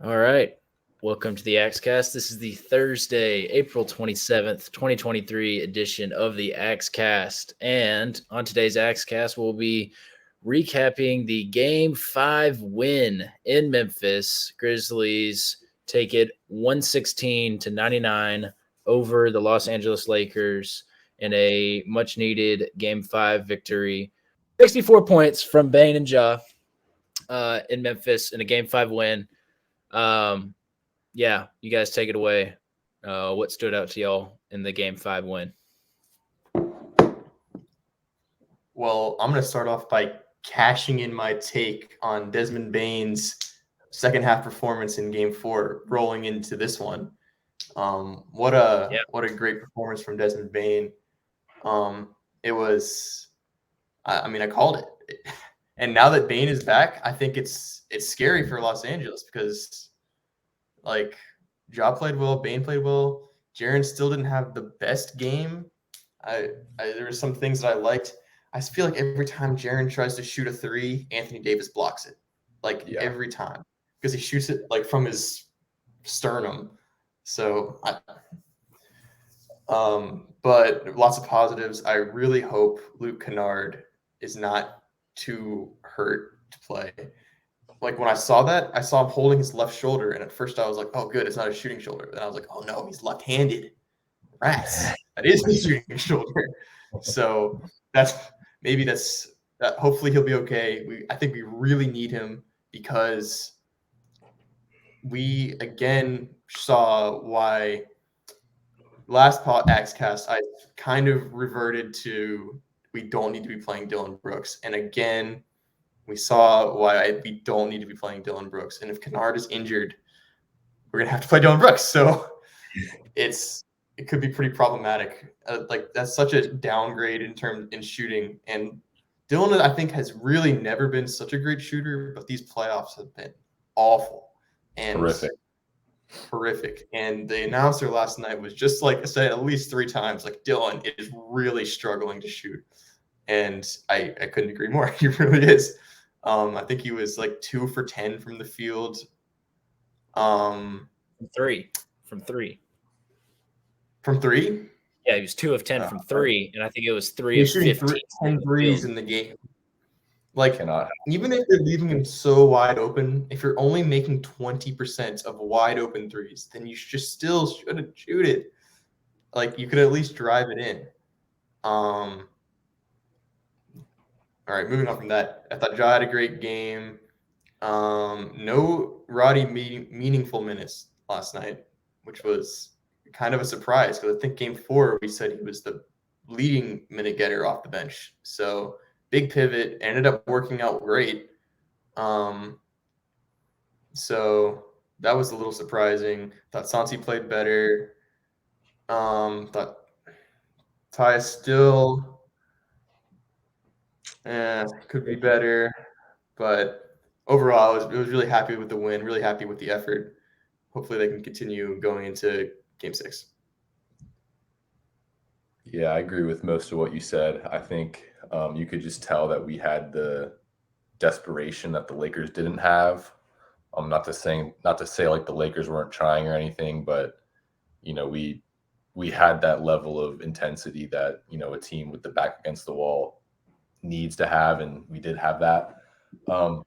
All right. Welcome to the AXCAST. This is the Thursday, April 27th, 2023 edition of the AXCAST. And on today's AXCAST, we'll be recapping the Game 5 win in Memphis. Grizzlies take it 116-99 over the Los Angeles Lakers in a much needed Game 5 victory. 64 points from Bane and Ja in Memphis in a Game 5 win. Yeah, you guys take it away. What stood out to y'all in the Game 5 win? Well, I'm going to start off by cashing in my take on Desmond Bane's second half performance in Game 4, rolling into this one. What a great performance from Desmond Bane. It was, I called it. And now that Bane is back, I think it's scary for Los Angeles because, like, Ja played well, Bane played well. Jaren still didn't have the best game. There were some things that I liked. I feel like every time Jaren tries to shoot a three, Anthony Davis blocks it. Every time. Because he shoots it like from his sternum. So but lots of positives. I really hope Luke Kennard is not too hurt to play. Like when I saw that, I saw him holding his left shoulder, and at first I was like, "Oh, good, it's not a shooting shoulder." And I was like, "Oh no, he's left-handed." Rats. That is his shooting shoulder. So hopefully he'll be okay. I think we really need him because we again saw why last AXCAST I kind of reverted to we don't need to be playing Dylan Brooks. And again, we saw why we don't need to be playing Dylan Brooks. And if Kennard is injured, we're going to have to play Dylan Brooks. So it could be pretty problematic. That's such a downgrade in shooting. And Dylan, I think, has really never been such a great shooter, but these playoffs have been awful and horrific. And the announcer last night was just like I said at least 3 times, like, Dylan is really struggling to shoot. And I couldn't agree more. He really is. I think he was like 2 for 10 from the field. From three. From 3? Yeah, he was 2 of 10 from 3, and I think it was 3 of 15. 10 threes in the game. Even if they're leaving him so wide open, if you're only making 20% of wide open threes, then you still shouldn't shoot it. Like, you could at least drive it in. All right, moving on from that. I thought Ja had a great game. No Roddy meaningful minutes last night, which was kind of a surprise because I think Game 4 we said he was the leading minute getter off the bench. So big pivot, ended up working out great. So that was a little surprising. Thought Santi played better. Thought Ty still could be better, but overall I was really happy with the win, really happy with the effort. Hopefully they can continue going into Game 6. Yeah, I agree with most of what you said. I think you could just tell that we had the desperation that the Lakers didn't have. Not to say like the Lakers weren't trying or anything, but we had that level of intensity that a team with the back against the wall needs to have, and we did have that. The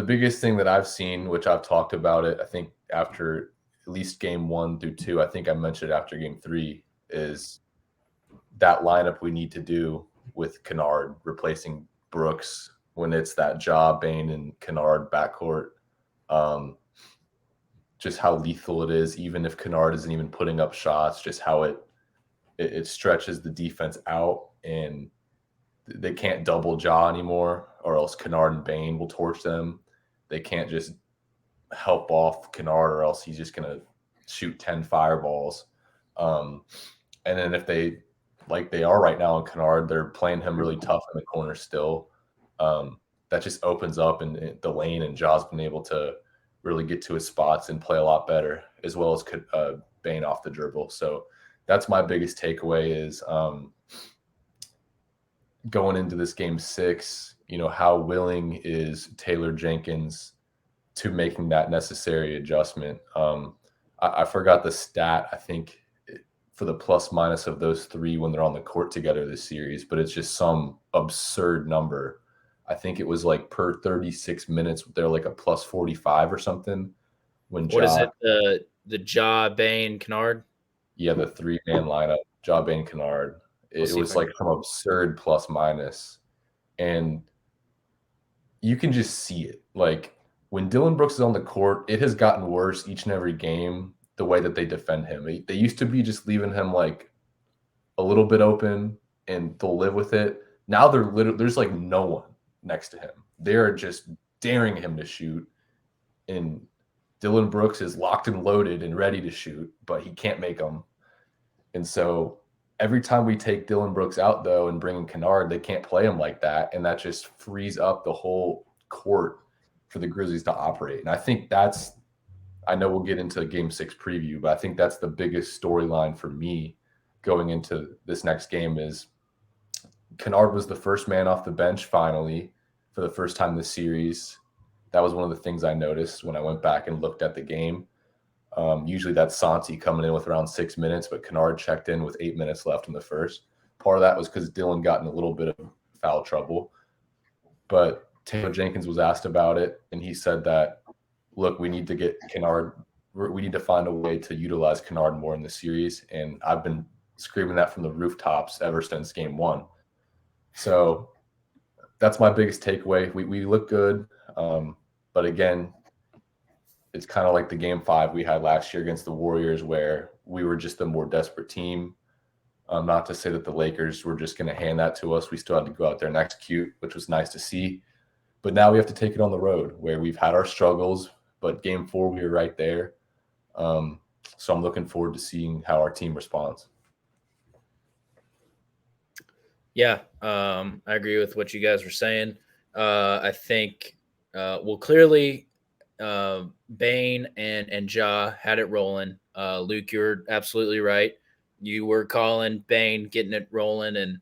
biggest thing that I've seen, which I've talked about it, I think after at least Game 1 through 2, I think I mentioned it after Game 3, is that lineup we need to do with Kennard replacing Brooks when it's that Ja, Bane, and Kennard backcourt. Just how lethal it is, even if Kennard isn't even putting up shots, just how it stretches the defense out, and they can't double Ja anymore, or else Kennard and Bane will torch them. They can't just help off Kennard, or else he's just going to shoot 10 fireballs. And then if they, like they are right now in Kennard, they're playing him really tough in the corner still. That just opens up in the lane, and Ja's been able to really get to his spots and play a lot better, as well as Bane off the dribble. So that's my biggest takeaway is going into this Game 6, how willing is Taylor Jenkins to making that necessary adjustment. I forgot the stat. I think for the plus minus of those three when they're on the court together this series, but it's just some absurd number. I think it was like per 36 minutes, they're like a plus 45 or something. What is it? The Ja, Bane, Kennard? Yeah, the 3-man lineup, Ja, Bane, Kennard. It was like some absurd plus minus. And you can just see it. Like when Dillon Brooks is on the court, it has gotten worse each and every game, the way that they defend him. They used to be just leaving him like a little bit open and they'll live with it. Now there's like no one next to him. They're just daring him to shoot. And Dillon Brooks is locked and loaded and ready to shoot, but he can't make them. And so every time we take Dillon Brooks out, though, and bring in Kennard, they can't play him like that. And that just frees up the whole court for the Grizzlies to operate. And I think I know we'll get into Game 6 preview, but I think that's the biggest storyline for me going into this next game is Kennard was the first man off the bench finally for the first time this series. That was one of the things I noticed when I went back and looked at the game. Usually that's Santi coming in with around 6 minutes, but Kennard checked in with 8 minutes left in the first. Part of that was because Dillon got in a little bit of foul trouble. But Taylor Jenkins was asked about it, and he said that, look, we need to get Kennard. We need to find a way to utilize Kennard more in the series. And I've been screaming that from the rooftops ever since Game 1. So that's my biggest takeaway. We look good. But again, it's kind of like the Game 5 we had last year against the Warriors where we were just a more desperate team. Not to say that the Lakers were just going to hand that to us. We still had to go out there and execute, which was nice to see. But now we have to take it on the road where we've had our struggles, but Game 4, we were right there. So I'm looking forward to seeing how our team responds. Yeah, I agree with what you guys were saying. I think, clearly Bane and Ja had it rolling. Luke, you're absolutely right. You were calling Bane getting it rolling in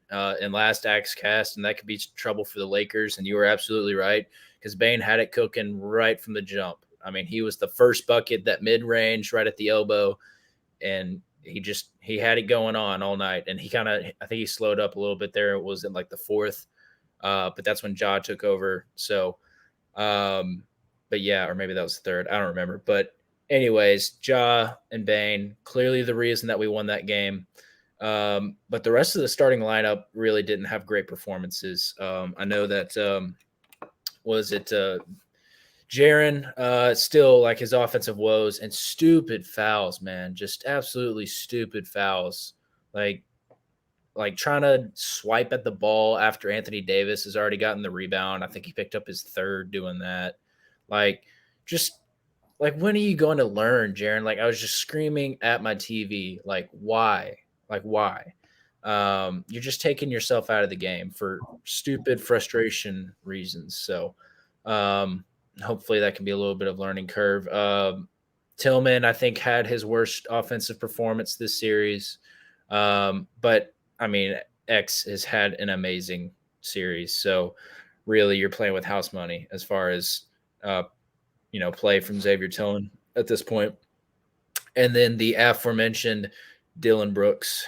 last AXCAST, and that could be trouble for the Lakers. And you were absolutely right because Bane had it cooking right from the jump. I mean, he was the first bucket, that mid-range right at the elbow, and he had it going on all night. And I think he slowed up a little bit there. It was in like the fourth, but that's when Ja took over. So, but yeah, or maybe that was the third. I don't remember. But anyways, Ja and Bane, clearly the reason that we won that game. But the rest of the starting lineup really didn't have great performances. I know that Jaren, still like his offensive woes and stupid fouls, man, just absolutely stupid fouls. Like trying to swipe at the ball after Anthony Davis has already gotten the rebound. I think he picked up his third doing that. When are you going to learn, Jaren? Like I was just screaming at my TV, like why? You're just taking yourself out of the game for stupid frustration reasons. So, hopefully that can be a little bit of learning curve. Tillman, I think, had his worst offensive performance this series. But I mean, X has had an amazing series. So really you're playing with house money as far as, play from Xavier Tillman at this point. And then the aforementioned Dillon Brooks.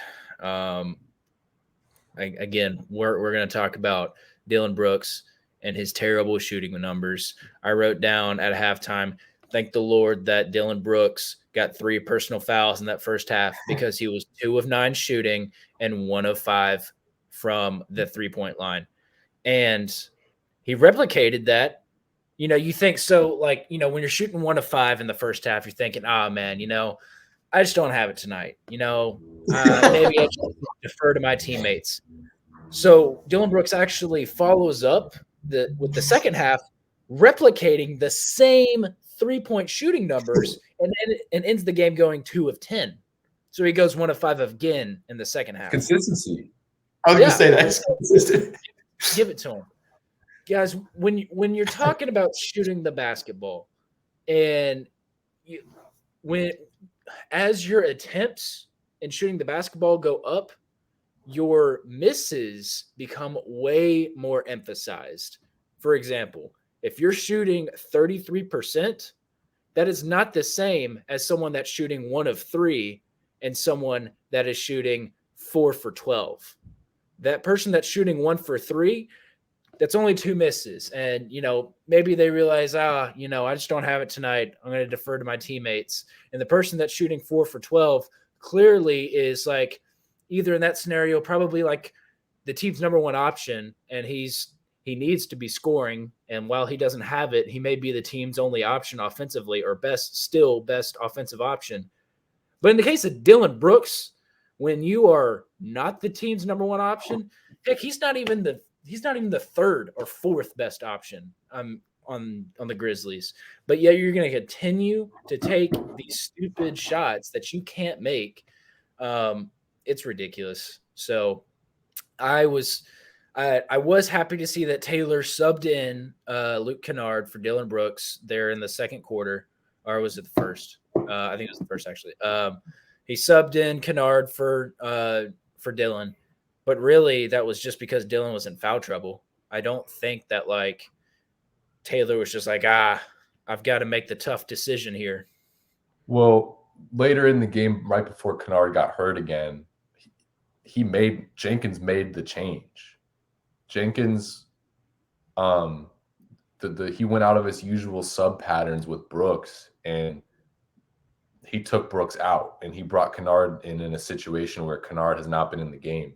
Again, we're going to talk about Dillon Brooks and his terrible shooting numbers. I wrote down at halftime, thank the Lord that Dillon Brooks got 3 personal fouls in that first half because he was 2 of 9 shooting and 1 of 5 from the 3-point line. And he replicated that. You think so, when you're shooting 1 of 5 in the first half, you're thinking, man, I just don't have it tonight. Maybe I should defer to my teammates. So Dillon Brooks actually follows up with the second half, replicating the same 3-point shooting numbers and ends the game going 2 of 10. So he goes 1 of 5 again in the second half. Consistency. I was going to say that's consistent. Give it to him. Guys, when you're talking about shooting the basketball and as your attempts in shooting the basketball go up, your misses become way more emphasized. For example, If you're shooting 33%, that is not the same as someone that's shooting 1 of 3 and someone that is shooting 4 for 12. That person that's shooting 1 for 3, that's only 2 misses. And, maybe they realize, I just don't have it tonight. I'm going to defer to my teammates. And the person that's shooting 4 for 12 clearly is like either in that scenario, probably like the team's number one option, and he needs to be scoring. And while he doesn't have it, he may be the team's only option offensively, or best offensive option. But in the case of Dillon Brooks, when you are not the team's number one option, heck, he's not even the third or fourth best option on the Grizzlies. But yeah, you're going to continue to take these stupid shots that you can't make. It's ridiculous. So I was happy to see that Taylor subbed in Luke Kennard for Dillon Brooks there in the second quarter, or was it the first? I think it was the first, actually. He subbed in Kennard for Dillon, but really that was just because Dillon was in foul trouble. I don't think that Taylor was just like, I've got to make the tough decision here. Well, later in the game, right before Kennard got hurt again, Jenkins made the change. Jenkins, he went out of his usual sub patterns with Brooks, and he took Brooks out, and he brought Kennard in a situation where Kennard has not been in the game.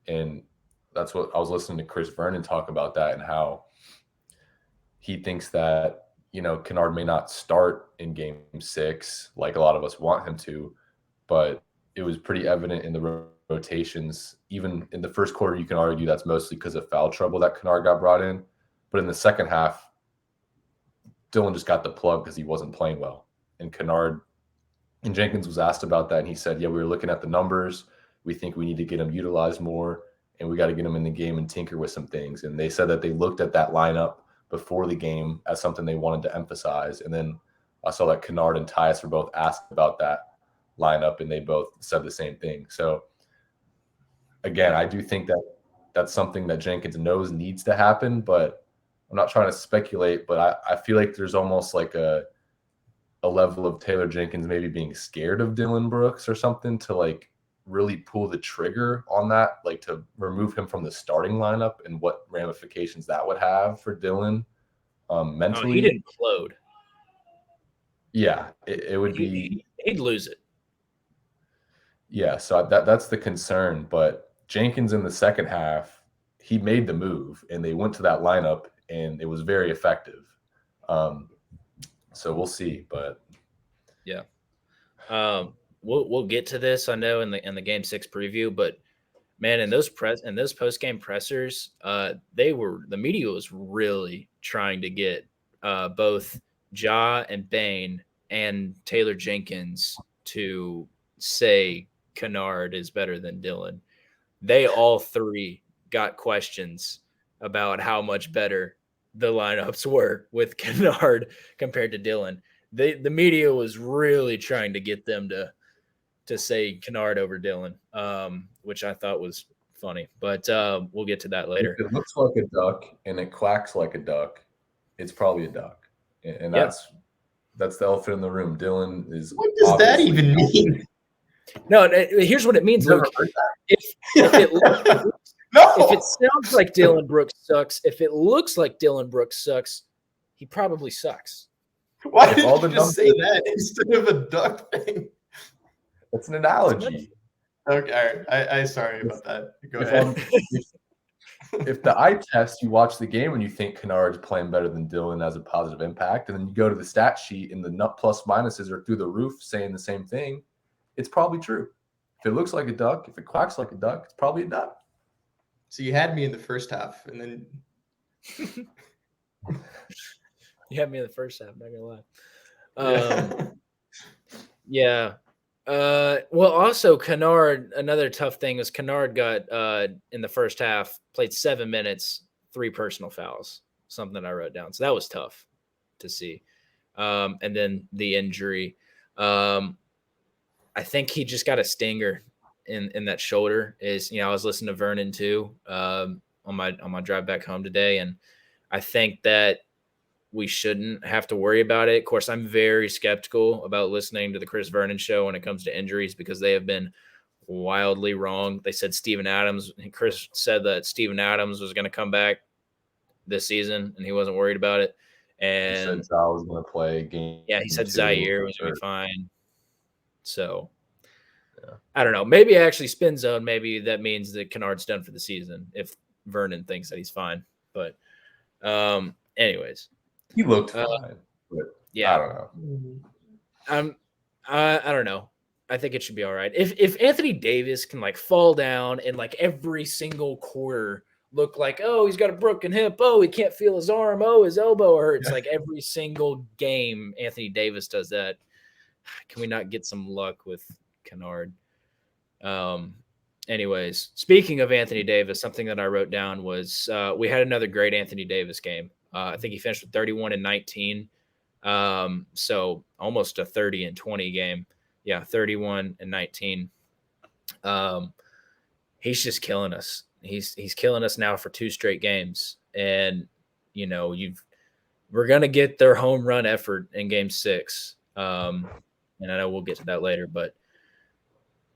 And that's what I was listening to Chris Vernon talk about, that and how he thinks that, Kennard may not start in game 6 like a lot of us want him to, but it was pretty evident in the rotations. Even in the first quarter, you can argue that's mostly because of foul trouble that Kennard got brought in. But in the second half, Dillon just got the plug because he wasn't playing well. And Jenkins was asked about that, and he said, yeah, we were looking at the numbers. We think we need to get him utilized more, and we got to get him in the game and tinker with some things. And they said that they looked at that lineup before the game as something they wanted to emphasize. And then I saw that Kennard and Tyus were both asked about that lineup, and they both said the same thing. So again, I do think that that's something that Jenkins knows needs to happen, but I'm not trying to speculate, but I feel like there's almost like a level of Taylor Jenkins maybe being scared of Dillon Brooks or something to really pull the trigger on that, to remove him from the starting lineup, and what ramifications that would have for Dillon mentally. He'd implode. Yeah, it would be. He'd lose it. Yeah, so that's the concern. But Jenkins in the second half, he made the move, and they went to that lineup, and it was very effective. So we'll see, but yeah. We'll get to this, I know, in the game 6 preview, but man, in those post game pressers, the media was really trying to get both Ja and Bane and Taylor Jenkins to say Kennard is better than Dillon. They all three got questions about how much better the lineups were with Kennard compared to Dillon. The media was really trying to get them to say Kennard over Dillon, which I thought was funny. But we'll get to that later. If it looks like a duck and it quacks like a duck, it's probably a duck. And that's the elephant in the room. Dillon is. What does that even mean? No, here's what it means, Luke. If it sounds like Dillon Brooks sucks, if it looks like Dillon Brooks sucks, he probably sucks. Why did you just say that instead of a duck thing? It's an analogy. Okay, I sorry about that. Go ahead. If the eye test, you watch the game and you think Kennard's playing better than Dillon has a positive impact, and then you go to the stat sheet and the nut plus minuses are through the roof saying the same thing, it's probably true. If it looks like a duck, if it quacks like a duck, it's probably a duck. So you had me in the first half, and then you had me in the first half. Not gonna lie. Yeah. Well, also Kennard. Another tough thing is Kennard got in the first half played 7 minutes, 3 personal fouls. Something I wrote down. So that was tough to see. And then the injury. I think he just got a stinger in that shoulder. I was listening to Vernon too on my drive back home today, and I think that we shouldn't have to worry about it. Of course, I'm very skeptical about listening to the Chris Vernon show when it comes to injuries because they have been wildly wrong. They said Chris said that Steven Adams was going to come back this season and he wasn't worried about it. And he said Zal was going to play game. Yeah, he said 2, Zaire was going to be fine. So I don't know. Maybe actually spin zone. Maybe that means that Kennard's done for the season if Vernon thinks that he's fine. But anyways. He looked fine. But yeah. I don't know. I don't know. I think it should be all right. If Anthony Davis can like fall down and like every single quarter look like, oh, he's got a broken hip. Oh, he can't feel his arm. Oh, his elbow hurts. Like every single game, Anthony Davis does that. Can we not get some luck with Kennard? Anyways, speaking of Anthony Davis, something that I wrote down was we had another great Anthony Davis game. I think he finished with 31 and 19. So almost a 30 and 20 game. Yeah, 31 and 19. He's just killing us. He's killing us now for 2 straight games. And, you know, we're going to get their home run effort in game 6. And I know we'll get to that later, but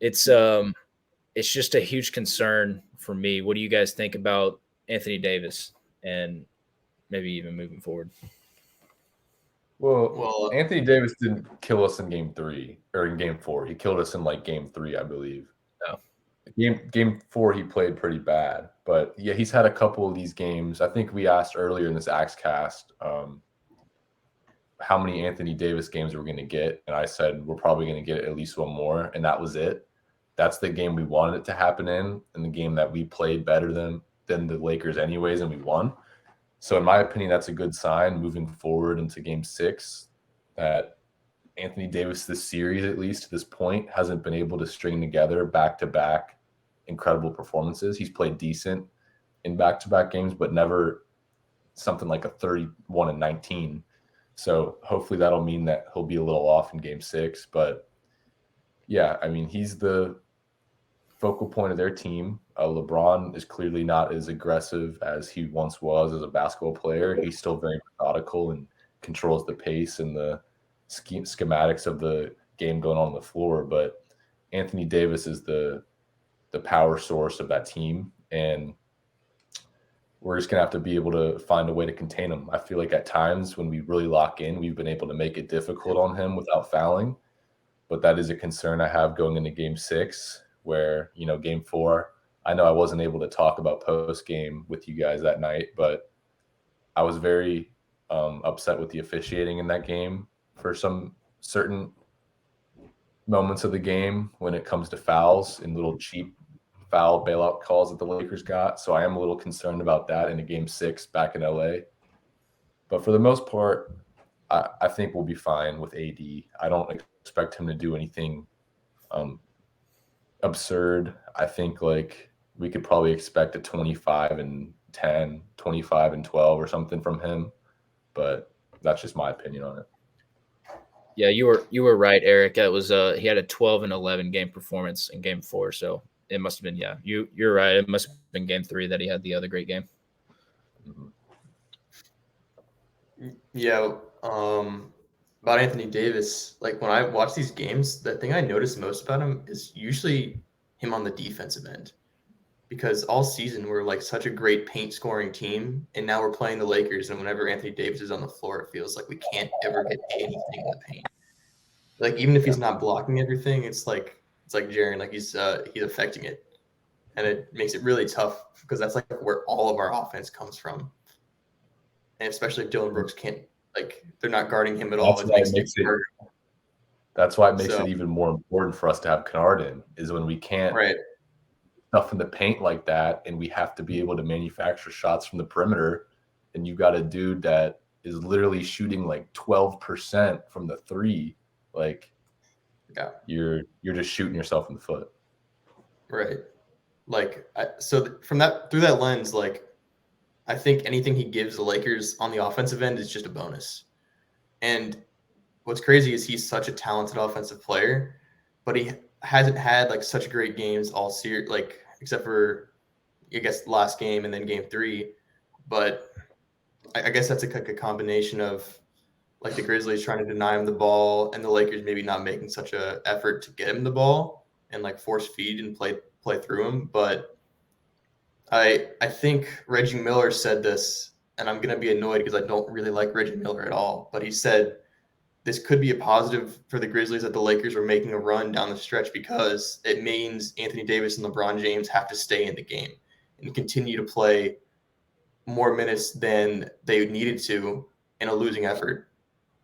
it's just a huge concern for me. What do you guys think about Anthony Davis and maybe even moving forward? Well, Anthony Davis didn't kill us in game 3 or in game 4. He killed us in like game 3, I believe. Oh. Game 4, he played pretty bad. But yeah, he's had a couple of these games. I think we asked earlier in this AXCAST how many Anthony Davis games we're going to get. And I said, we're probably going to get at least one more. And that was it. That's the game we wanted it to happen in, and the game that we played better than the Lakers anyways, and we won. So in my opinion, that's a good sign moving forward into game 6 that Anthony Davis this series, at least to this point, hasn't been able to string together back-to-back incredible performances. He's played decent in back-to-back games, but never something like a 31 and 19. So hopefully that'll mean that he'll be a little off in game 6. But yeah, I mean, he's the focal point of their team. LeBron is clearly not as aggressive as he once was as a basketball player. He's still very methodical and controls the pace and the schematics of the game going on the floor. But Anthony Davis is the power source of that team, and we're just going to have to be able to find a way to contain him. I feel like at times when we really lock in, we've been able to make it difficult on him without fouling. But that is a concern I have going into game 6, where, you know, game 4, I know I wasn't able to talk about post game with you guys that night, but I was very upset with the officiating in that game for some certain moments of the game when it comes to fouls and little cheap foul bailout calls that the Lakers got. So I am a little concerned about that in a game 6 back in LA. But for the most part, I think we'll be fine with AD. I don't expect him to do anything absurd. I think like we could probably expect a 25 and 10, 25 and 12 or something from him. But that's just my opinion on it. Yeah, you were right, Eric. That was he had a 12 and 11 game performance in game 4, so it must have been, yeah. You're right. It must have been game 3 that he had the other great game. Yeah, about Anthony Davis, like when I watch these games, the thing I notice most about him is usually him on the defensive end. Because all season we're like such a great paint scoring team, and now we're playing the Lakers, and whenever Anthony Davis is on the floor, it feels like we can't ever get anything in the paint. Like even if he's not blocking everything, it's like Jaren, like he's affecting it, and it makes it really tough because that's like where all of our offense comes from, and especially if Dylan Brooks can't, like they're not guarding him at all. That's why it makes it even more important for us to have Kennard in, is when we can't stuff in the paint like that, and we have to be able to manufacture shots from the perimeter, and you got a dude that is literally shooting like 12% from the 3. Like, you're just shooting yourself in the foot. Right. Like, through that lens, like, I think anything he gives the Lakers on the offensive end is just a bonus. And what's crazy is he's such a talented offensive player, but he hasn't had like such great games all series, like except for I guess last game and then game 3. But I guess that's like a combination of like the Grizzlies trying to deny him the ball and the Lakers maybe not making such a effort to get him the ball and like force feed and play through him. But I think Reggie Miller said this, and I'm gonna be annoyed because I don't really like Reggie Miller at all. But he said this could be a positive for the Grizzlies that the Lakers are making a run down the stretch because it means Anthony Davis and LeBron James have to stay in the game and continue to play more minutes than they needed to in a losing effort.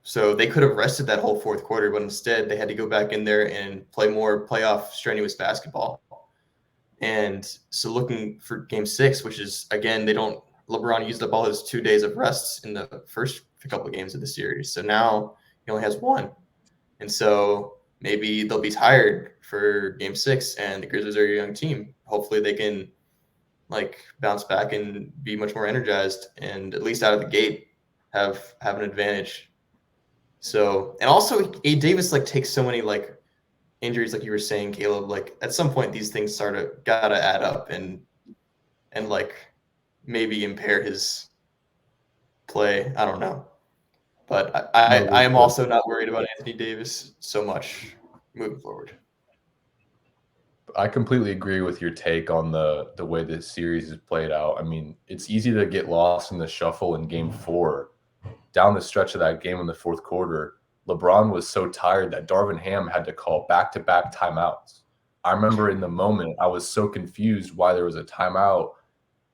So they could have rested that whole fourth quarter, but instead they had to go back in there and play more playoff strenuous basketball. And so looking for game 6, which is, again, LeBron used up all his 2 days of rest in the first couple of games of the series. So now he only has 1. And so maybe they'll be tired for game 6, and the Grizzlies are a young team. Hopefully they can like bounce back and be much more energized and at least out of the gate have an advantage. So, and also Davis like takes so many like injuries, like you were saying, Caleb, like at some point these things gotta add up and like maybe impair his play. I don't know. But I am also not worried about Anthony Davis so much moving forward. I completely agree with your take on the way this series is played out. I mean, it's easy to get lost in the shuffle in game 4. Down the stretch of that game in the fourth quarter, LeBron was so tired that Darvin Ham had to call back-to-back timeouts. I remember in the moment, I was so confused why there was a timeout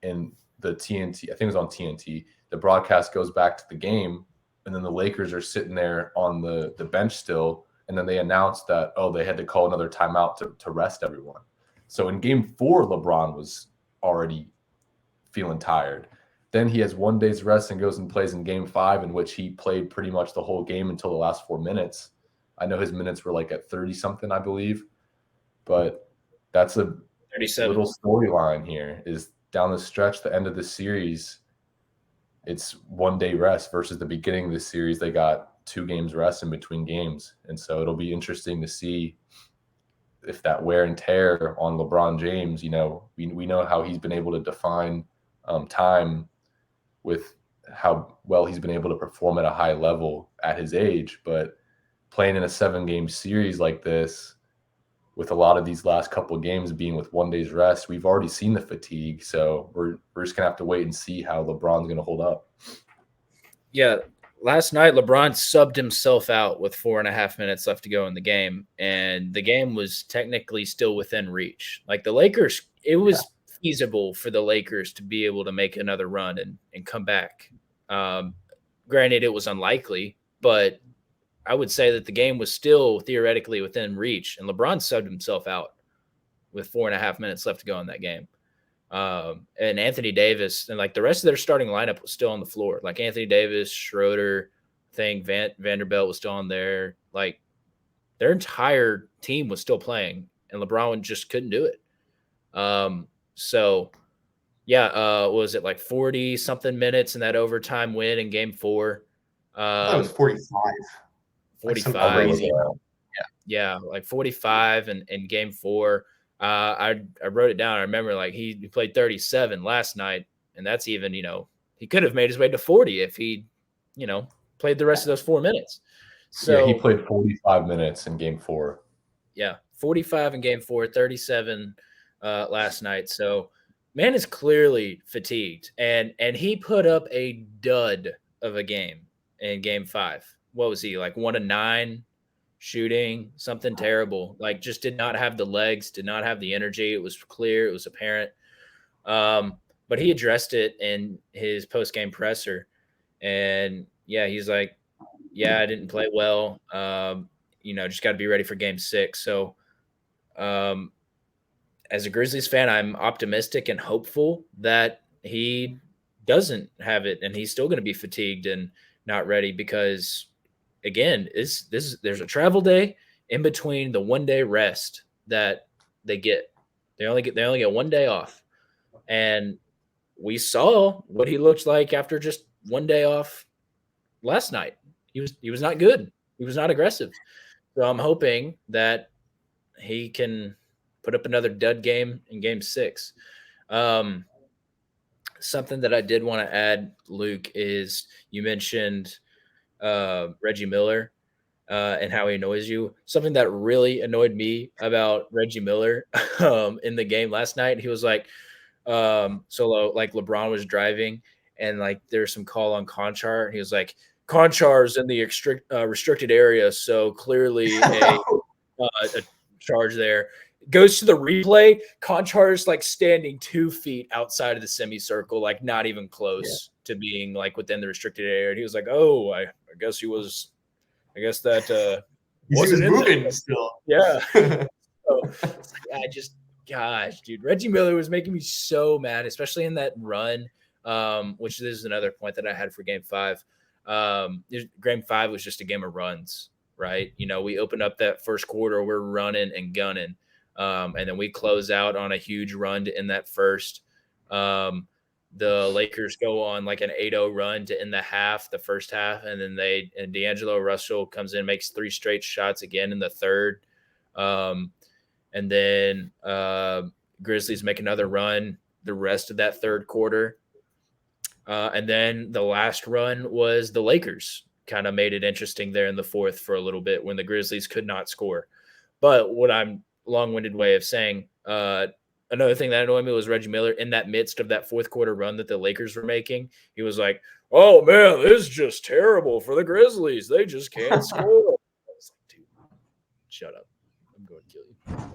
in the TNT. I think it was on TNT. The broadcast goes back to the game, and then the Lakers are sitting there on the bench still, and then they announced that, they had to call another timeout to rest everyone. So in game 4, LeBron was already feeling tired. Then he has 1 day's rest and goes and plays in game 5, in which he played pretty much the whole game until the last 4 minutes. I know his minutes were like at 30-something, I believe. But that's a 37. Little storyline here is down the stretch, the end of the series, it's 1 day rest versus the beginning of the series. They got 2 games rest in between games. And so it'll be interesting to see if that wear and tear on LeBron James, we know how he's been able to define time with how well he's been able to perform at a high level at his age. But playing in a 7-game series like this, with a lot of these last couple of games being with 1 day's rest, we've already seen the fatigue. So we're just going to have to wait and see how LeBron's going to hold up. Yeah. Last night, LeBron subbed himself out with 4.5 minutes left to go in the game. And the game was technically still within reach. Like the Lakers, it was feasible for the Lakers to be able to make another run and come back. Granted, it was unlikely, but I would say that the game was still theoretically within reach, and LeBron subbed himself out with 4.5 minutes left to go in that game. And Anthony Davis and like the rest of their starting lineup was still on the floor. Like Anthony Davis, Schroeder, Vanderbilt was still on there. Like their entire team was still playing, and LeBron just couldn't do it. So yeah, was it like 40 something minutes in that overtime win in game 4? I thought it was 45. 45. Yeah, like 45 in game 4. I wrote it down. I remember like he played 37 last night, and that's even, he could have made his way to 40 if he, played the rest of those 4 minutes. So yeah, he played 45 minutes in game 4. Yeah, 45 in game 4, 37 last night. So man is clearly fatigued, and he put up a dud of a game in game 5. What was he, like 1 of 9 shooting, something terrible, like just did not have the legs, did not have the energy. It was clear, it was apparent. But he addressed it in his post-game presser, and yeah, he's like, yeah, I didn't play well. Just got to be ready for game 6. So as a Grizzlies fan, I'm optimistic and hopeful that he doesn't have it and he's still going to be fatigued and not ready, because again, there's a travel day in between the 1 day rest that they get. They only get 1 day off. And we saw what he looked like after just 1 day off last night. He was not good. He was not aggressive. So I'm hoping that he can put up another dud game in game 6. Something that I did want to add, Luke, is you mentioned Reggie Miller and how he annoys you. Something that really annoyed me about Reggie Miller in the game last night, he was like, like LeBron was driving and like there's some call on Conchar. And he was like, Conchar's in the restricted area. So clearly a charge there. Goes to the replay. Conchar's like standing 2 feet outside of the semicircle, like not even close to being like within the restricted area. And he was like, "Oh, I guess he was. I guess that he was wasn't in moving there." still. Yeah. So it's like, gosh, dude, Reggie Miller was making me so mad, especially in that run. Which this is another point that I had for Game 5. Game 5 was just a game of runs, right? You know, we opened up that first quarter, we're running and gunning, and then we close out on a huge run to end that first. The Lakers go on like an 8-0 run to end the first half, and then D'Angelo Russell comes in, makes 3 straight shots again in the third. And then Grizzlies make another run the rest of that third quarter. And then the last run was the Lakers kind of made it interesting there in the fourth for a little bit when the Grizzlies could not score. But what I'm long-winded way of saying, another thing that annoyed me was Reggie Miller in that midst of that fourth quarter run that the Lakers were making. He was like, "Oh man, this is just terrible for the Grizzlies. They just can't score." I was like, dude, shut up. I'm going to kill you.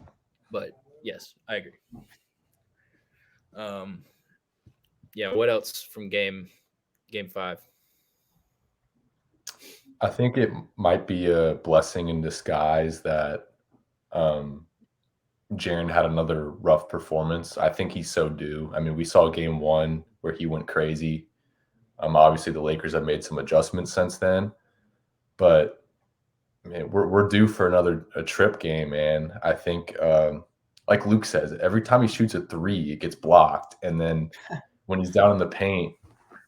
But yes, I agree. Yeah, what else from game 5? I think it might be a blessing in disguise that Jaren had another rough performance. I think he's so due. I mean, we saw game 1 where he went crazy. Obviously, the Lakers have made some adjustments since then, but man, we're due for another trip game, man. I think, like Luke says, every time he shoots a 3, it gets blocked, and then when he's down in the paint,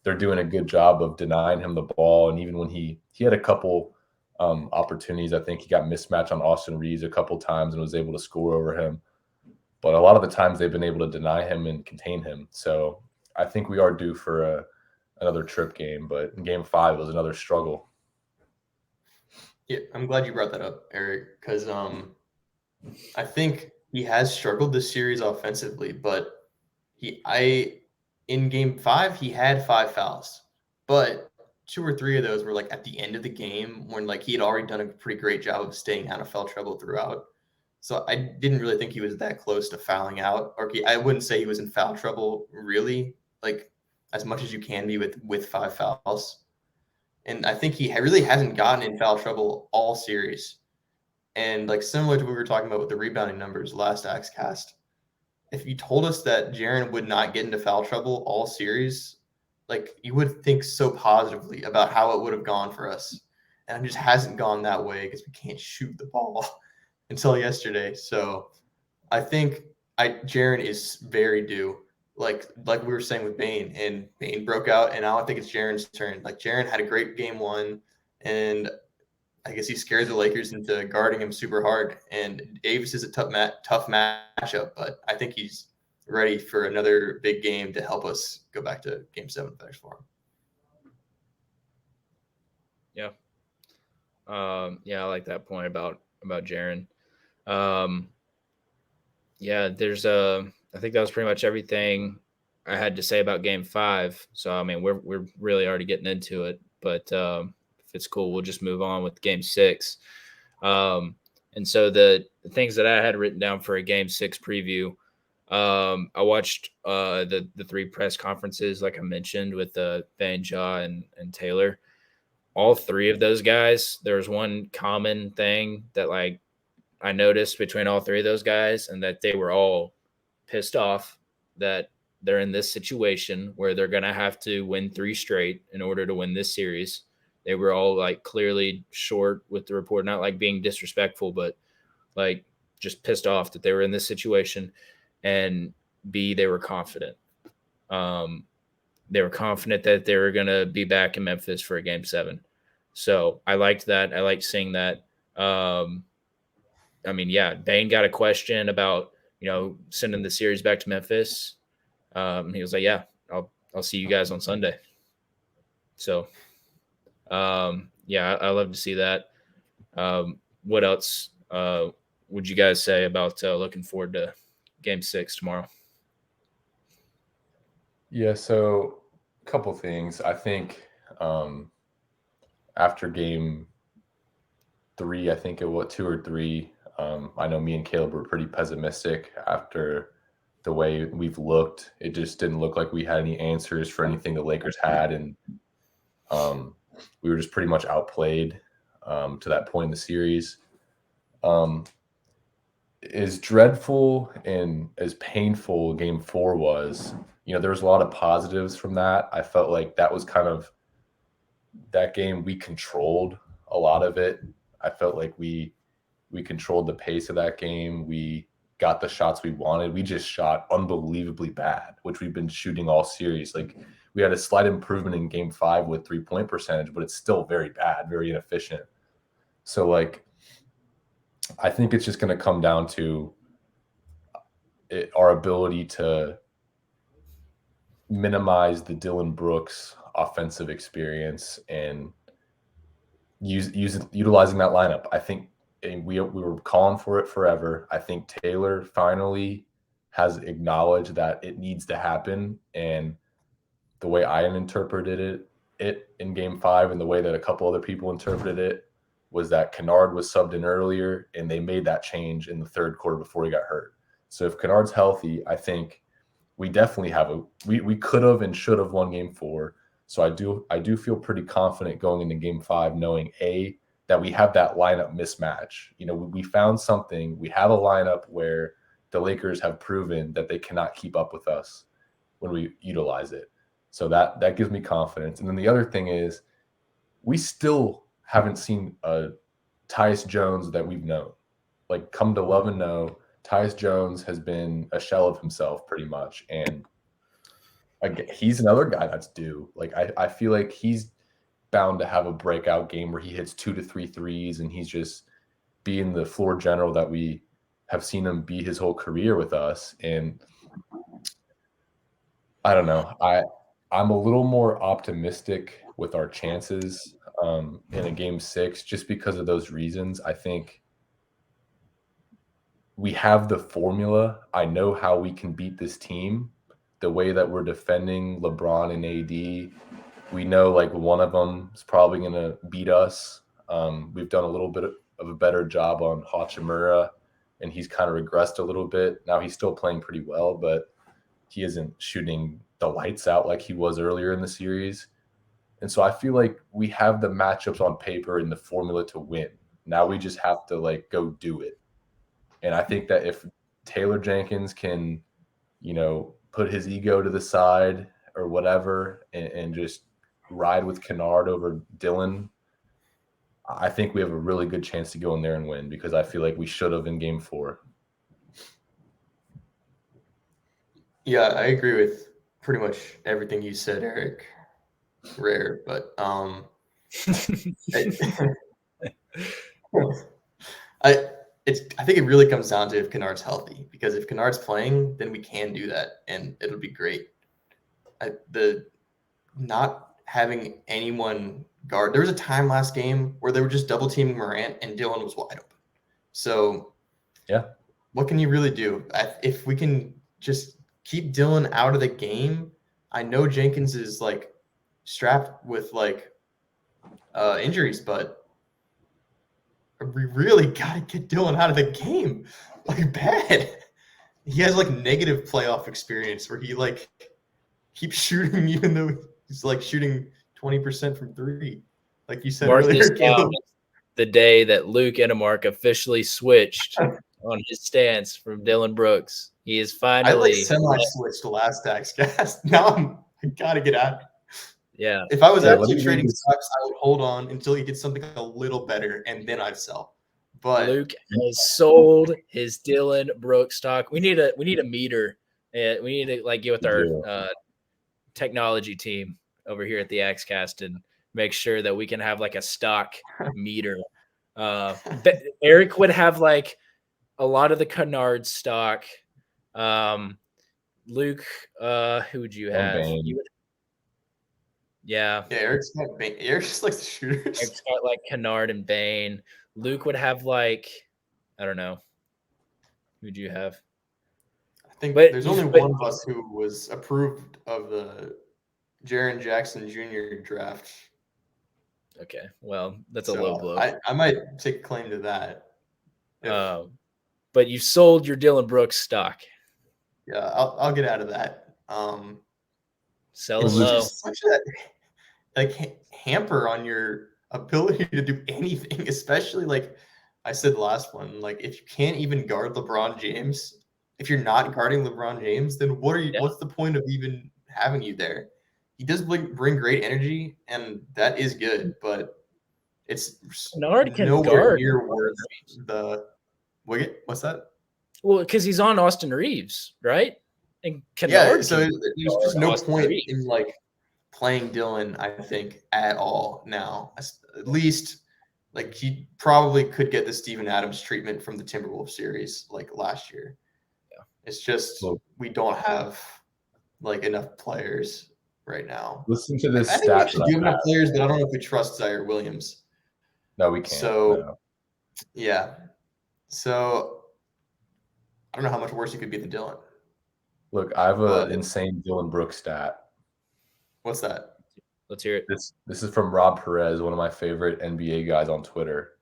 they're doing a good job of denying him the ball. And even when he had a couple opportunities, I think he got mismatched on Austin Reeves a couple times and was able to score over him. But a lot of the times they've been able to deny him and contain him. So I think we are due for another trip game. But in game 5 was another struggle. Yeah, I'm glad you brought that up, Eric, because I think he has struggled this series offensively, but in game 5 he had 5 fouls, but 2 or 3 of those were like at the end of the game when like he had already done a pretty great job of staying out of foul trouble throughout. So I didn't really think he was that close to fouling out, or I wouldn't say he was in foul trouble really, like as much as you can be with 5 fouls. And I think he really hasn't gotten in foul trouble all series. And like similar to what we were talking about with the rebounding numbers last AXCAST, if you told us that Jaren would not get into foul trouble all series, like you would think so positively about how it would have gone for us. And it just hasn't gone that way because we can't shoot the ball until yesterday. So I think Jaren is very due. Like we were saying with Bane, and Bane broke out, and now I think it's Jaren's turn. Like Jaren had a great game 1, and I guess he scared the Lakers into guarding him super hard. And Davis is a tough matchup, but I think he's ready for another big game to help us go back to Game 7 FedEx Forum. Yeah. Yeah, I like that point about Jaren. Yeah, there's I think that was pretty much everything I had to say about Game 5. So I mean, we're really already getting into it, but if it's cool, we'll just move on with Game 6. And so the things that I had written down for a Game 6 preview, I watched the 3 press conferences, like I mentioned, with Van Ja and Taylor. All 3 of those guys, there was one common thing that like I noticed between all 3 of those guys, and that they were all pissed off that they're in this situation where they're going to have to win 3 straight in order to win this series. They were all like clearly short with the report, not like being disrespectful, but like just pissed off that they were in this situation. And B, they were confident. They were confident that they were going to be back in Memphis for a Game 7. So I liked that. I liked seeing that. I mean, yeah, Bane got a question about, sending the series back to Memphis. He was like, yeah, I'll see you guys on Sunday. So, yeah, I love to see that. What else would you guys say about looking forward to Game 6 tomorrow? Yeah, so a couple things. I think after Game 3, I think it was 2 or 3. I know me and Caleb were pretty pessimistic after the way we've looked. It just didn't look like we had any answers for anything the Lakers had, and we were just pretty much outplayed to that point in the series. As dreadful and as painful Game 4 was, there was a lot of positives from that. I felt like that was kind of that game we controlled a lot of it. I felt like we controlled the pace of that game. We got the shots we wanted. We just shot unbelievably bad, which we've been shooting all series. Like, we had a slight improvement in Game 5 with 3-point percentage, but it's still very bad, very inefficient. So, like, I think it's just going to come down to our ability to minimize the Dillon Brooks offensive experience and utilizing that lineup. I think we were calling for it forever. I think Taylor finally has acknowledged that it needs to happen. And the way I interpreted it in Game 5 and the way that a couple other people interpreted it was that Kennard was subbed in earlier, and they made that change in the third quarter before he got hurt. So if Kennard's healthy, I think we definitely have we could have and should have won Game 4. So I do feel pretty confident going into Game 5, knowing that we have that lineup mismatch. We found something. We have a lineup where the Lakers have proven that they cannot keep up with us when we utilize it. So that gives me confidence. And then the other thing is, we still haven't seen a Tyus Jones that we've known. Like, come to love and know, Tyus Jones has been a shell of himself pretty much. And he's another guy that's due. Like, I feel like he's bound to have a breakout game where he hits 2 to 3 threes and he's just being the floor general that we have seen him be his whole career with us. And I don't know. I'm a little more optimistic with our chances in a Game 6 just because of those reasons. I think we have the formula. I know how we can beat this team. The way that we're defending LeBron and AD, we know like one of them is probably going to beat us. We've done a little bit of a better job on Hachimura, and he's kind of regressed a little bit. Now he's still playing pretty well, but he isn't shooting the lights out like he was earlier in the series. And so I feel like we have the matchups on paper and the formula to win. Now we just have to like go do it. And I think that if Taylor Jenkins can, put his ego to the side or whatever and just ride with Kennard over Dillon, I think we have a really good chance to go in there and win, because I feel like we should have in Game 4. Yeah, I agree with pretty much everything you said, Eric. Rare, but I think it really comes down to if Kennard's healthy, because if Kennard's playing, then we can do that and it'll be great. The not having anyone guard. There was a time last game where they were just double teaming Morant and Dillon was wide open. So yeah, what can you really do? If we can just keep Dillon out of the game, I know Jenkins is like strapped with like injuries, but we really got to get Dillon out of the game, like bad. He has like negative playoff experience where he like keeps shooting even though he's like shooting 20% from 3. Like you said earlier, Caleb. The day that Luke Enemark officially switched on his stance from Dillon Brooks. He is finally. I like semi-switched last AXCAST. Now I got to get out. Yeah. If I was actually trading stocks, I would hold on until he gets something a little better, and then I'd sell. But Luke has sold his Dillon Brooks stock. We need a meter. We need to like get with our technology team over here at the AXCAST and make sure that we can have like a stock meter. Eric would have like a lot of the Kennard stock. Luke, who would you have? Yeah. Yeah, Eric's got Bane. Eric just likes the shooters. It's got like Kennard and Bane. Luke would have like, I don't know. Who'd you have? I think But there's only one of us who was approved of the Jaren Jackson Jr. draft. Okay, well, that's a So low blow. I might take claim to that. But you sold your Dylan Brooks stock. Yeah, I'll get out of that. Sell It's it low. just such a hamper on your ability to do anything, especially like I said last one. Like if you can't even guard LeBron James, if you're not guarding LeBron James, then what are you? Yeah. What's the point of even having you there? He does bring great energy, and that is good, but it's Kennard can nowhere guard. near worth the. What's that? Well, because he's on Austin Reeves, right? And Yeah, Kennard so can there's just guard no Austin point Reeves. in like playing Dylan, I think, at all now. At least, like he probably could get the Steven Adams treatment from the Timberwolves series like last year. Yeah. It's just we don't have like enough players right now. Listen to this I think we stat. actually do have enough players, but I don't know if we trust Zaire Williams. No, we can't. So, no. yeah. So, I don't know how much worse he could be than Dylan. Look, I have an insane Dylan Brooks stat. What's that? Let's hear it. This is from Rob Perez, one of my favorite NBA guys on Twitter.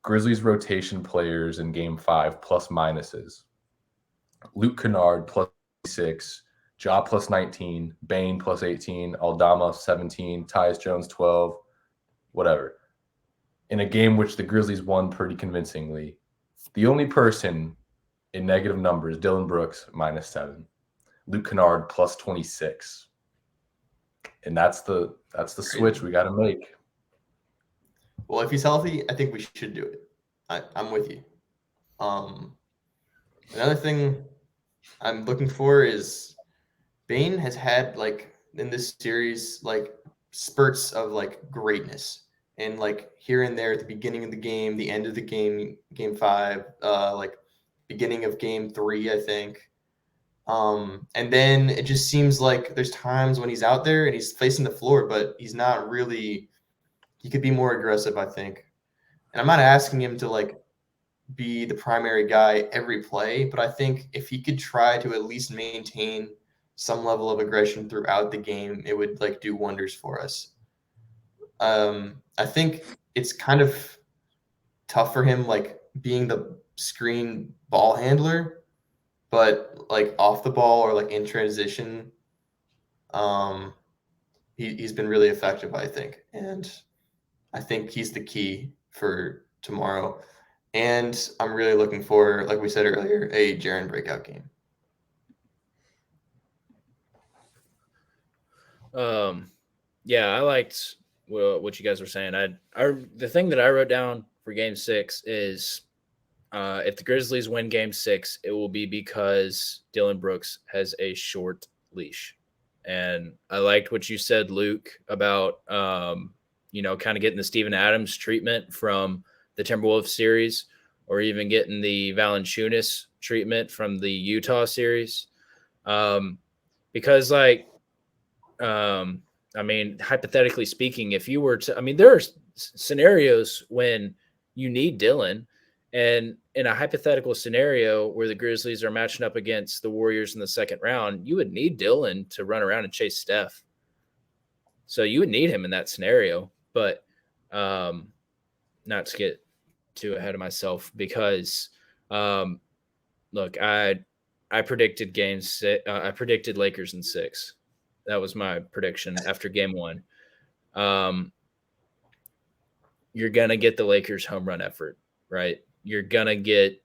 Grizzlies rotation players in Game 5 plus minuses. Luke Kennard plus 6, Ja plus 19, Bane plus 18, Aldama 17, Tyus Jones 12, whatever. In a game which the Grizzlies won pretty convincingly, the only person in negative numbers, Dylan Brooks minus 7, Luke Kennard plus 26. And that's the switch we got to make. Well, if he's healthy, I think we should do it. I'm with you. Another thing I'm looking for is Bane has had like in this series like spurts of like greatness, and like here and there at the beginning of the game, the end of the game, Game 5, like beginning of Game 3, I think. And then it just seems like there's times when he's out there and he's facing the floor, but he's not really. He could be more aggressive, I think. And I'm not asking him to like be the primary guy every play, but I think if he could try to at least maintain some level of aggression throughout the game, it would like do wonders for us. I think it's kind of tough for him, like being the screen ball handler, but like off the ball or like in transition, he's been really effective, I think, and I think he's the key for tomorrow. And I'm really looking for, like we said earlier, a Jaren breakout game. Yeah, I liked what you guys were saying. The thing that I wrote down for Game 6 is if the Grizzlies win Game 6, it will be because Dylan Brooks has a short leash. And I liked what you said, Luke, about kind of getting the Steven Adams treatment from the Timberwolves series, or even getting the Valanciunas treatment from the Utah series. Because hypothetically speaking, if you were to, there are scenarios when you need Dylan, and in a hypothetical scenario where the Grizzlies are matching up against the Warriors in the second round, you would need Dylan to run around and chase Steph. So you would need him in that scenario, but not to get too ahead of myself, because look, I predicted Game 6. I predicted Lakers in 6. That was my prediction after Game 1. You're gonna get the Lakers home run effort, right? You're gonna get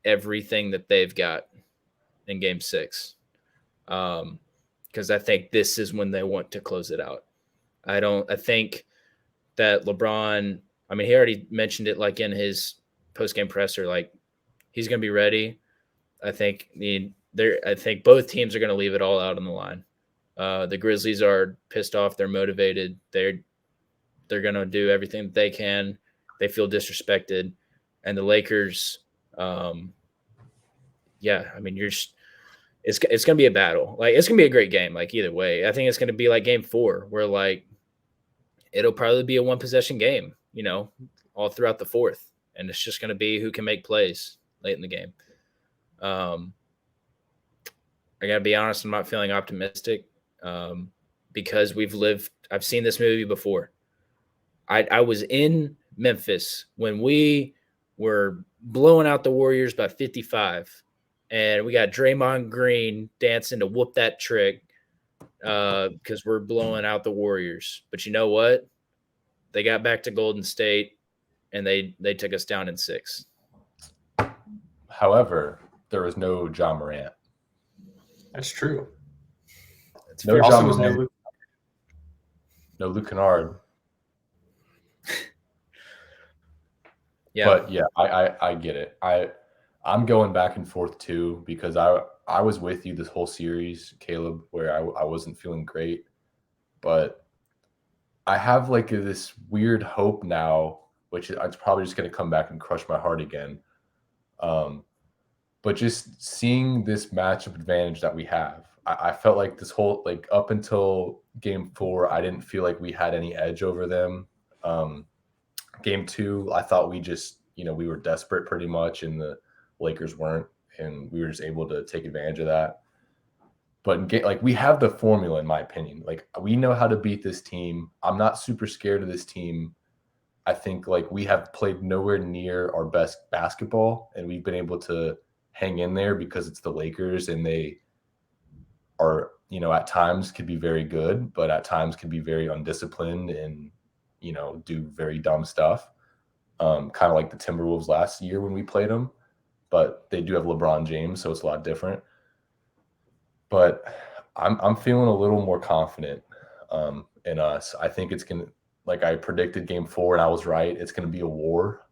everything that they've got in Game 6, because I think this is when they want to close it out. I think that LeBron, he already mentioned it like in his post-game presser, like he's going to be ready. I think both teams are going to leave it all out on the line. The Grizzlies are pissed off. They're motivated. They're going to do everything that they can. They feel disrespected. And the Lakers, it's going to be a battle. Like, it's going to be a great game. Like, either way, I think it's going to be like game 4, where like it'll probably be a 1-possession game, all throughout the fourth, and it's just going to be who can make plays late in the game. I got to be honest, I'm not feeling optimistic because I've seen this movie before. I was in Memphis when we were blowing out the Warriors by 55, and we got Draymond Green dancing to whoop that trick because we're blowing out the Warriors. But you know what? They got back to Golden State, and they took us down in 6. However, there was no John Morant. That's true. That's No fair. John Also, Morant. No Luke Kennard. Yeah. But yeah, I get it. I'm going back and forth too, because I was with you this whole series, Caleb, where I wasn't feeling great, but I have like this weird hope now, which it's probably just going to come back and crush my heart again. But just seeing this matchup advantage that we have, I felt like this whole, like up until game 4, I didn't feel like we had any edge over them. Game 2, I thought we just, we were desperate pretty much, and the Lakers weren't, and we were just able to take advantage of that. But like, we have the formula, in my opinion. Like, we know how to beat this team. I'm not super scared of this team. I think like we have played nowhere near our best basketball, and we've been able to hang in there because it's the Lakers, and they are, at times could be very good, but at times can be very undisciplined and, do very dumb stuff. Kind of like the Timberwolves last year when we played them, but they do have LeBron James, so it's a lot different. But I'm feeling a little more confident in us. I think it's going to, like I predicted game 4 and I was right, it's going to be a war.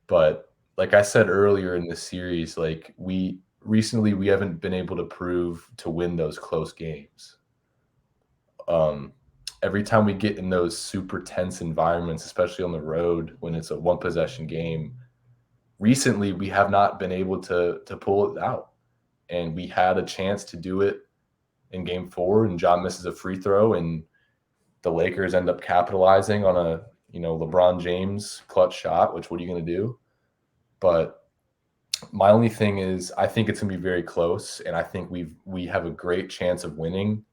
But like I said earlier in this series, like we haven't been able to prove to win those close games. Every time we get in those super tense environments, especially on the road when it's a 1-possession game, recently we have not been able to pull it out. And we had a chance to do it in game 4, and John misses a free throw, and the Lakers end up capitalizing on a, LeBron James clutch shot, which what are you going to do? But my only thing is I think it's going to be very close, and I think we have a great chance of winning,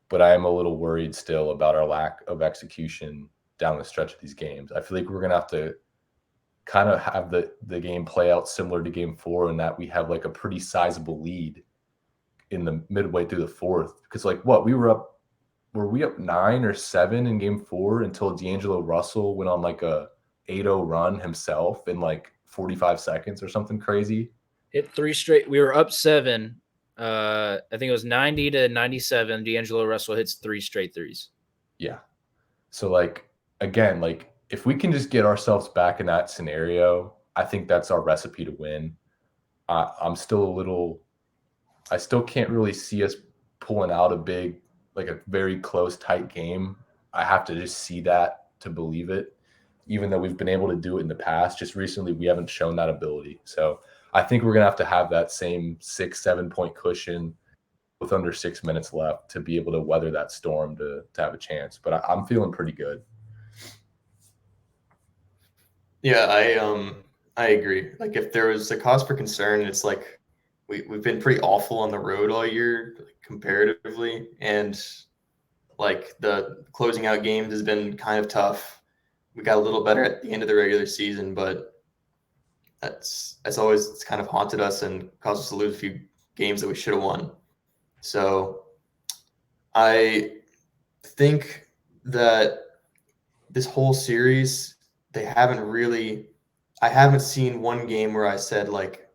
but I am a little worried still about our lack of execution down the stretch of these games. I feel like we're going to have to kind of have the game play out similar to game 4, in that we have like a pretty sizable lead in the midway through the 4th. Because like were we up 9 or 7 in game 4 until D'Angelo Russell went on like a 8-0 run himself in like 45 seconds or something crazy. Hit 3 straight. We were up 7. I think it was 90 to 97. D'Angelo Russell hits 3 straight threes. Yeah. So like, again, like if we can just get ourselves back in that scenario, I think that's our recipe to win. I still can't really see us pulling out a very close, tight game. I have to just see that to believe it, even though we've been able to do it in the past. Just recently, we haven't shown that ability. So I think we're going to have that same 6-7 point cushion with under 6 minutes left to be able to weather that storm to have a chance. But I'm feeling pretty good. Yeah, I agree. Like, if there was a cause for concern, it's like we've been pretty awful on the road all year, like, comparatively, and like the closing out games has been kind of tough. We got a little better at the end of the regular season, but that's always, it's kind of haunted us and caused us to lose a few games that we should have won. So I think that this whole series, I haven't seen one game where I said like,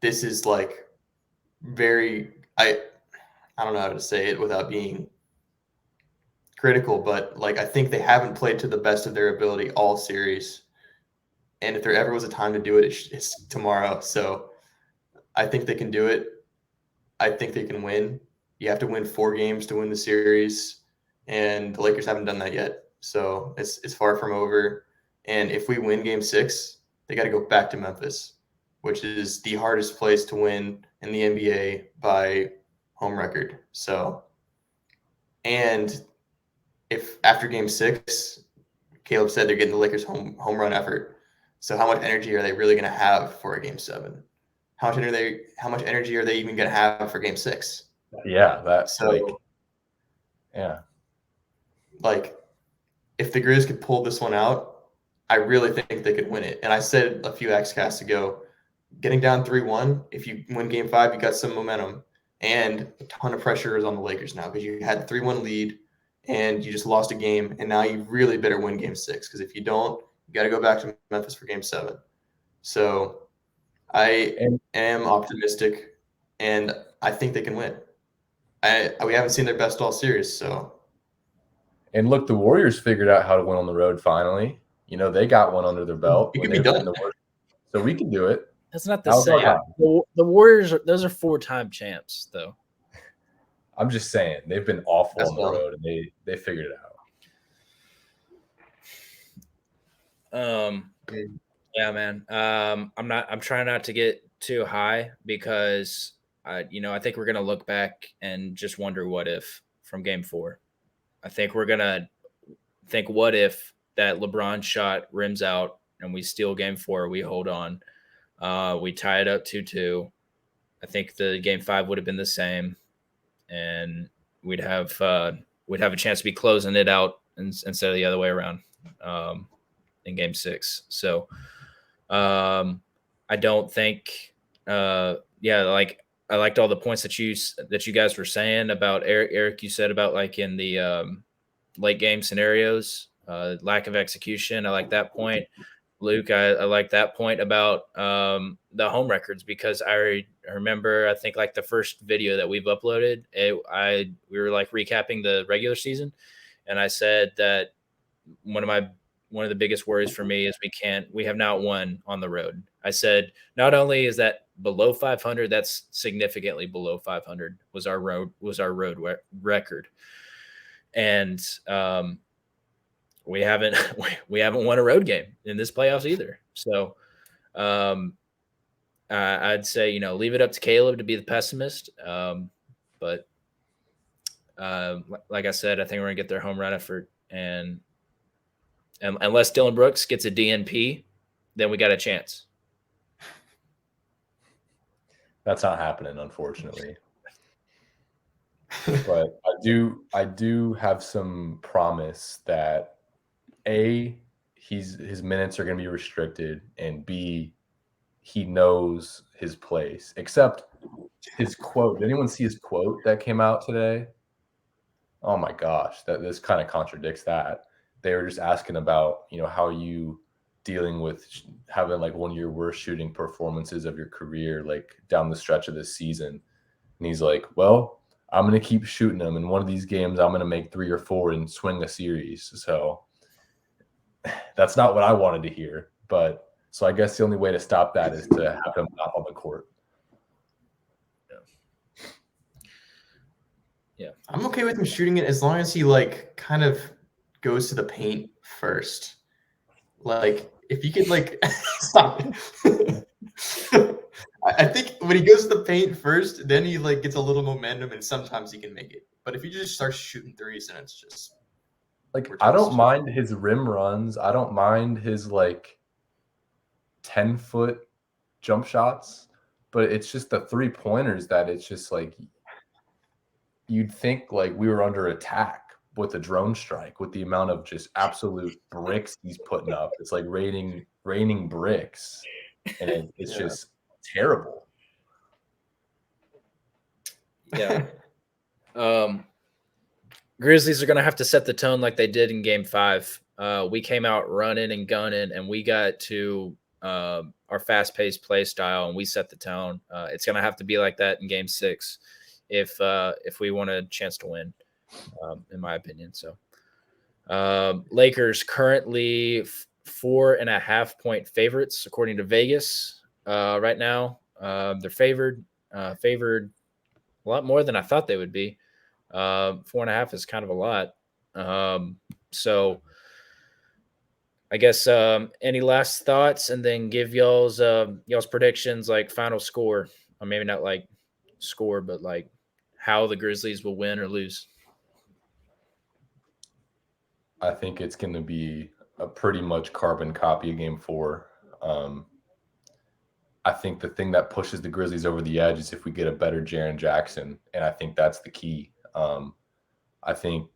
this is like I don't know how to say it without being critical, but like I think they haven't played to the best of their ability all series. And if there ever was a time to do it, it's tomorrow. So I think they can do it. I think they can win. You have to win 4 games to win the series, and the Lakers haven't done that yet. So it's far from over. And if we win game 6, they got to go back to Memphis. which is the hardest place to win in the NBA by home record. So, and if after game 6, Caleb said they're getting the Lakers home run effort. So how much energy are they really going to have for a game 7? How much energy are they even going to have for game 6? Yeah, that's so like if the Grizz could pull this one out, I really think they could win it. And I said a few XCasts ago, getting down 3-1, if you win game 5, you got some momentum, and a ton of pressure is on the Lakers now because you had the 3-1 lead and you just lost a game, and now you really better win game 6 because if you don't, you got to go back to Memphis for game 7. So I am optimistic, and I think they can win. We haven't seen their best all series, so. And look, the Warriors figured out how to win on the road finally. You know, they got one under their belt. It could be done. So we can do it. That's not the same. The Warriors, those are 4-time champs, though. I'm just saying, they've been awful on the road, and they figured it out. Yeah, man. I'm trying not to get too high because I think we're gonna look back and just wonder what if from game 4. I think we're gonna think what if that LeBron shot rims out and we steal game 4, we hold on. We tie it up 2-2. I think the game 5 would have been the same, and we'd have a chance to be closing it out instead of the other way around in game 6. So I don't think like I liked all the points that you guys were saying about Eric. You said about like in the late game scenarios, lack of execution. I like that point. Luke, I like that point about the home records because I remember, I think like the first video that we've uploaded, we were like recapping the regular season, and I said that one of the biggest worries for me is we have not won on the road. I said not only is that below 500, that's significantly below 500 was our road record, and we haven't won a road game in this playoffs either. So I'd say, leave it up to Caleb to be the pessimist. But like I said, I think we're gonna get their home run effort, and unless Dylan Brooks gets a DNP, then we got a chance. That's not happening, unfortunately. But I do have some promise that A, his minutes are going to be restricted, and B, he knows his place. Except his quote. Did anyone see his quote that came out today? Oh my gosh, this kind of contradicts that. They were just asking about, how are you dealing with having like one of your worst shooting performances of your career, like down the stretch of this season. And he's like, well, I'm going to keep shooting them. In one of these games, I'm going to make 3 or 4 and swing a series. So that's not what I wanted to hear. But so I guess the only way to stop that is to have him not on the court. Yeah. I'm okay with him shooting it as long as he like kind of goes to the paint first. Like if you could like stop it. I think when he goes to the paint first, then he like gets a little momentum and sometimes he can make it. But if he just starts shooting threes, then it's just like I don't mind his rim runs. I don't mind his like 10-foot jump shots, but it's just the 3-pointers that it's just like you'd think like we were under attack with a drone strike with the amount of just absolute bricks he's putting up. It's like raining bricks, and it's just terrible. Yeah. Grizzlies are going to have to set the tone like they did in game 5. We came out running and gunning, and we got to our fast-paced play style, and we set the tone. It's going to have to be like that in game 6 if we want a chance to win, in my opinion. So Lakers currently 4.5-point favorites, according to Vegas right now. They're favored a lot more than I thought they would be. 4.5 is kind of a lot. So I guess any last thoughts, and then give y'all's predictions, like final score, or maybe not like score, but like how the Grizzlies will win or lose. I think it's going to be a pretty much carbon copy of Game 4. I think the thing that pushes the Grizzlies over the edge is if we get a better Jaren Jackson, and I think that's the key. I think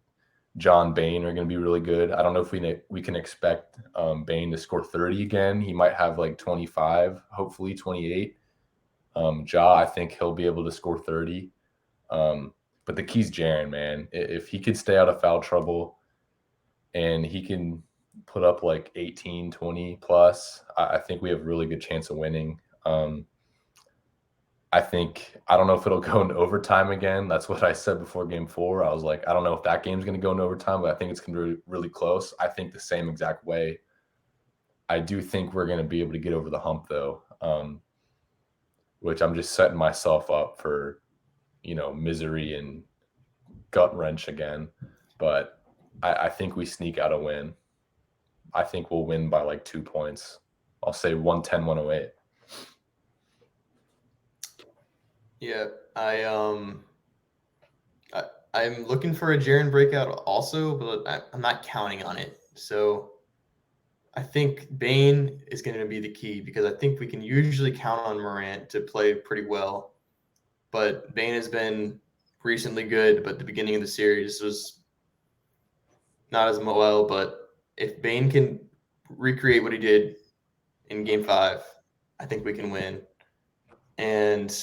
John Bain are going to be really good. I don't know if we can expect Bain to score 30 again. He might have like 25, hopefully 28. I think he'll be able to score 30. But the key's Jaren, man. If he could stay out of foul trouble and he can put up like 18, 20 plus, I think we have a really good chance of winning. I don't know if it'll go into overtime again. That's what I said before Game 4. I was like, I don't know if that game's going to go into overtime, but I think it's going to be really close. I think the same exact way. I do think we're going to be able to get over the hump, though, which I'm just setting myself up for, misery and gut wrench again. But I think we sneak out a win. I think we'll win by like 2 points. I'll say 110-108. Yeah, I'm looking for a Jaren breakout also, but I'm not counting on it. So I think Bain is going to be the key because I think we can usually count on Morant to play pretty well. But Bain has been recently good, but the beginning of the series was not as well. But if Bain can recreate what he did in Game 5, I think we can win. And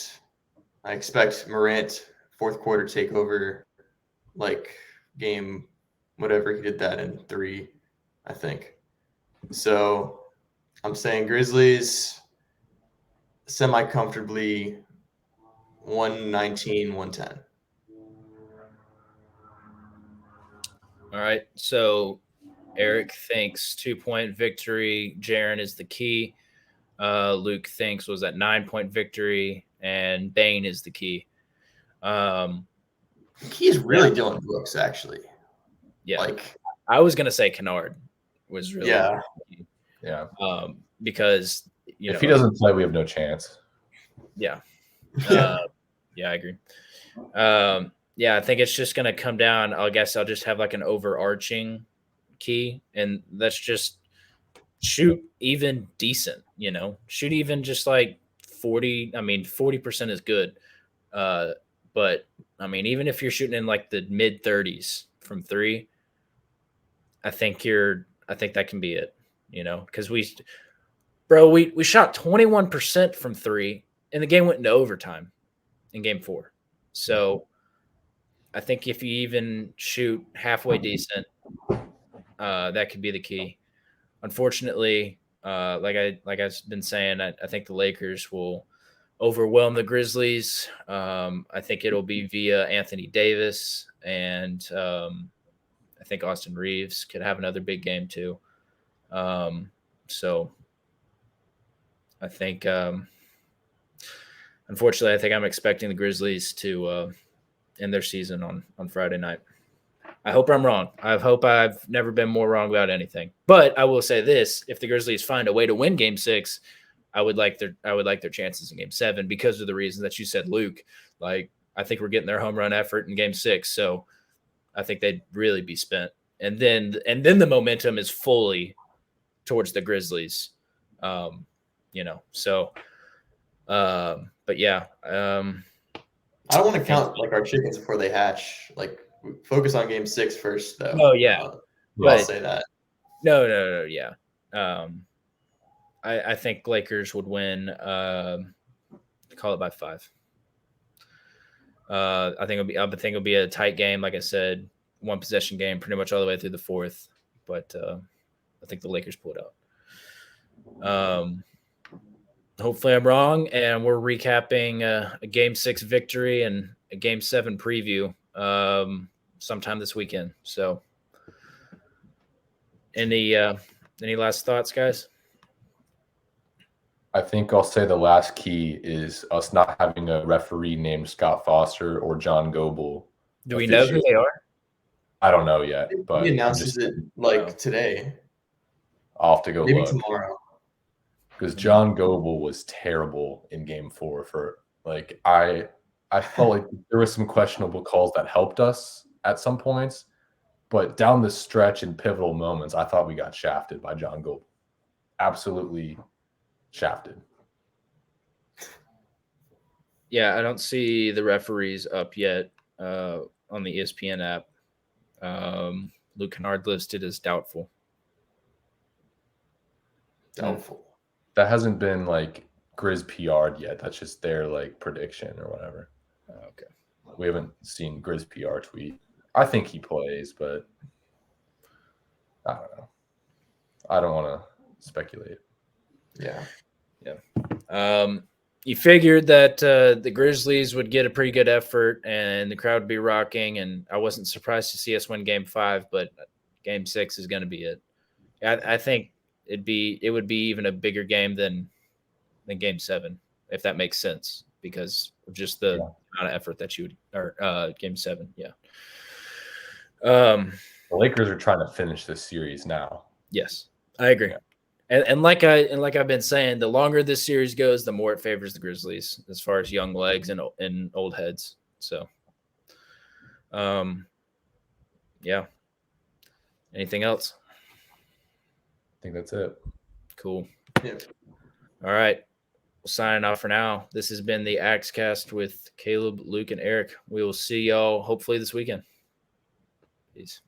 I expect Morant fourth quarter takeover, like game, whatever he did that in 3, I think. So I'm saying Grizzlies semi-comfortably 119, 110. All right. So Eric thinks 2-point victory. Jaren is the key. Luke thinks was that 9-point victory, and Bain is the key. The key is really Dylan Brooks, actually. Yeah. I was gonna say Kennard was really yeah. Because if he doesn't play, we have no chance. Yeah. Yeah, I agree. Yeah, I think it's just gonna come down. I guess I'll just have like an overarching key, and that's just shoot even decent, shoot even just like 40. I mean, 40% is good. But I mean, even if you're shooting in like the mid 30s from 3, I think that can be it, because we shot 21% from 3 and the game went into overtime in Game 4. So I think if you even shoot halfway decent, that could be the key. Unfortunately, like I've been saying, I think the Lakers will overwhelm the Grizzlies. I think it'll be via Anthony Davis, and I think Austin Reeves could have another big game too. So I think, unfortunately, I think I'm expecting the Grizzlies to end their season on Friday night. I hope I'm wrong. I hope I've never been more wrong about anything. But I will say this: if the Grizzlies find a way to win Game 6, I would like their chances in Game 7 because of the reasons that you said, Luke. Like, I think we're getting their home run effort in Game 6, so I think they'd really be spent. And then the momentum is fully towards the Grizzlies. So. But yeah. I don't want to count like our chickens before they hatch. Like, focus on Game 6 first, though. Oh yeah, I'll say that. No, yeah. I think Lakers would win. Call it by 5. I think it'll be a tight game. Like I said, 1 possession game, pretty much all the way through the 4th. But I think the Lakers pull it out. Hopefully I'm wrong, and we're recapping a Game 6 victory and a Game 7 preview sometime this weekend. So, any last thoughts, guys? I think I'll say the last key is us not having a referee named Scott Foster or John Goebel. Do we know who they are? I don't know yet, but he announces it today. I'll have to go Maybe look. tomorrow. Because John Goble was terrible in Game 4. I felt like there were some questionable calls that helped us at some points, but down the stretch in pivotal moments, I thought we got shafted by John Goble. Absolutely shafted. Yeah, I don't see the referees up yet on the ESPN app. Luke Kennard listed as doubtful. Doubtful. That hasn't been like Grizz PR'd yet. That's just their like prediction or whatever. Okay. We haven't seen Grizz PR tweet. I think he plays, but I don't know. I don't want to speculate. Yeah. You figured that the Grizzlies would get a pretty good effort and the crowd would be rocking, and I wasn't surprised to see us win Game 5, but Game 6 is going to be it. I think it would be even a bigger game than Game 7, if that makes sense, because of just the amount of effort that you would, or Game 7, yeah. The Lakers are trying to finish this series now. Yes, I agree. Yeah. And like I've been saying, the longer this series goes, the more it favors the Grizzlies as far as young legs and old heads. So, yeah. Anything else? I think that's it. Cool. Yeah. All right. We'll sign off for now. This has been the AXCAST with Caleb, Luke, and Eric. We will see y'all hopefully this weekend. Peace.